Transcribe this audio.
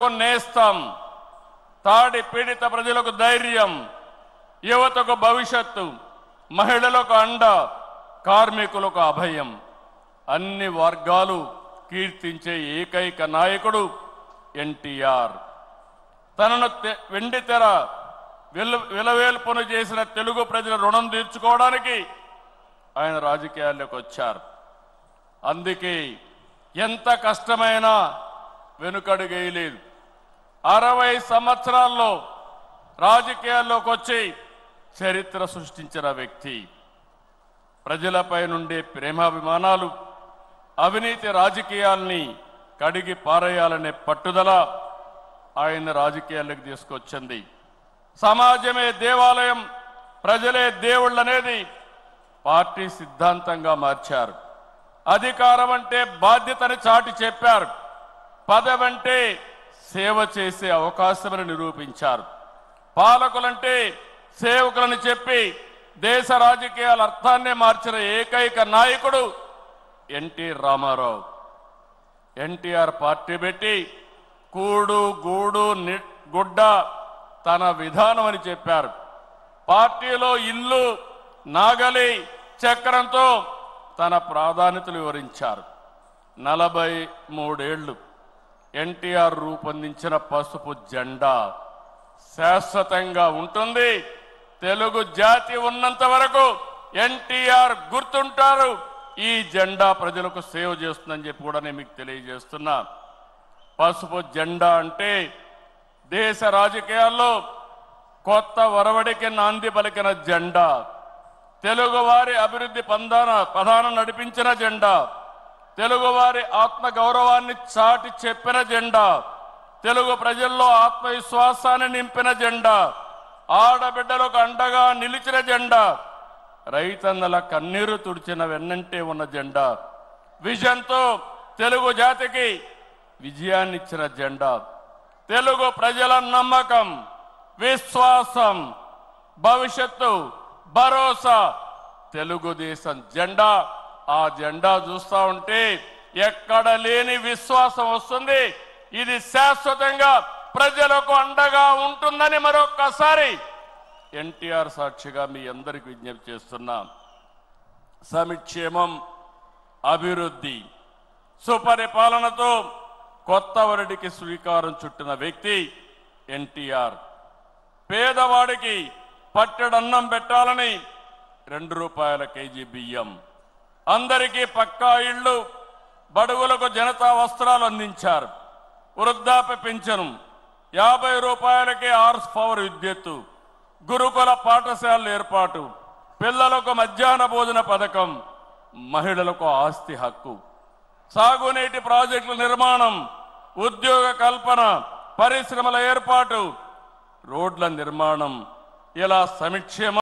నేస్తం, తాడి పీడిత ప్రజలకు ధైర్యం, యువతకు భవిష్యత్తు, మహిళలకు అండ, కార్మికులకు అభయం. అన్ని వర్గాలు కీర్తించే ఏకైక నాయకుడు ఎన్టీఆర్. తనను వెండితెర విలవేల్పును చేసిన తెలుగు ప్రజల రుణం తీర్చుకోవడానికి ఆయన రాజకీయాల్లోకి వచ్చారు. అందుకే ఎంత కష్టమైనా వెనుకడుగేయలేదు. 60 సంవత్సరాల్లో రాజకీయాల్లోకి వచ్చి చరిత్ర సృష్టించిన వ్యక్తి. ప్రజలపై నుండే ప్రేమాభిమానాలు, అవినీతి రాజకీయాల్ని కడిగి పారేయాలనే పట్టుదల ఆయన రాజకీయాల్లోకి తీసుకొచ్చింది. సమాజమే దేవాలయం, ప్రజలే దేవుళ్ళనేది పార్టీ సిద్ధాంతంగా మార్చారు. అధికారం అంటే బాధ్యతని చాటి చెప్పారు. పదవంటే సేవ చేసే అవకాశమని నిరూపించారు. పాలకులంటే సేవకులని చెప్పి దేశ రాజకీయాల అర్థాన్నే మార్చిన ఏకైక నాయకుడు ఎన్టీ రామారావు. ఎన్టీఆర్ పార్టీ పెట్టి కూడు గూడు గుడ్డ తన విధానం అని చెప్పారు. పార్టీలో ఇల్లు, నాగలి, చక్రంతో తన ప్రాధాన్యతలు వివరించారు. 43 ఏళ్లు ఎన్టీఆర్ రూపొందించిన పసుపు జెండా శాశ్వతంగా ఉంటుంది. తెలుగు జాతి ఉన్నంత వరకు ఎన్టీఆర్ గుర్తుంటారు. ఈ జెండా ప్రజలకు సేవ చేస్తుందని చెప్పి కూడా నేను మీకు తెలియజేస్తున్నా. పసుపు జెండా అంటే దేశ రాజకీయాల్లో కొత్త ఒరవడికి నాంది పలికిన జెండా, తెలుగువారి అభివృద్ధి పదాన నడిపించిన జెండా, తెలుగువారి ఆత్మ గౌరవాన్ని చాటి చెప్పిన జెండా, తెలుగు ప్రజల్లో ఆత్మవిశ్వాసాన్ని నింపిన జెండా, ఆడబిడ్డలకు అండగా నిలిచిన జెండా, రైతన్నల కన్నీరు తుడిచిన వెన్నంటే ఉన్న జెండా, విజన్తో తెలుగు జాతికి విజయాన్నిచ్చిన జెండా, తెలుగు ప్రజల నమ్మకం, విశ్వాసం, భవిష్యత్తు, భరోసా తెలుగుదేశం జెండా. ఆ జెండా చూస్తా ఉంటే ఎక్కడ లేని విశ్వాసం వస్తుంది. ఇది శాశ్వతంగా ప్రజలకు అండగా ఉంటుందని మరొక్కసారి ఎన్టీఆర్ సాక్షిగా మీ అందరికి విజ్ఞప్తి చేస్తున్నాం. సంక్షేమం, అభివృద్ధి, సుపరిపాలనతో కొత్త వరడికి శ్రీకారం చుట్టిన వ్యక్తి ఎన్టీఆర్. పేదవాడికి పట్టెడన్నం పెట్టాలని 2 రూపాయల కేజీ బియ్యం, అందరికీ పక్కా ఇళ్ళు, బడుగులకు జనతా వస్త్రాలు అందించారు. వృద్ధాప్య పింఛను, 50 రూపాయలకే హార్స్ పవర్ విద్యుత్తు, గురుకుల పాఠశాలల ఏర్పాటు, పిల్లలకు మధ్యాహ్న భోజన పథకం, మహిళలకు ఆస్తి హక్కు, సాగునీటి ప్రాజెక్టుల నిర్మాణం, ఉద్యోగ కల్పన, పరిశ్రమల ఏర్పాటు, రోడ్ల నిర్మాణం, ఇలా సంక్షేమ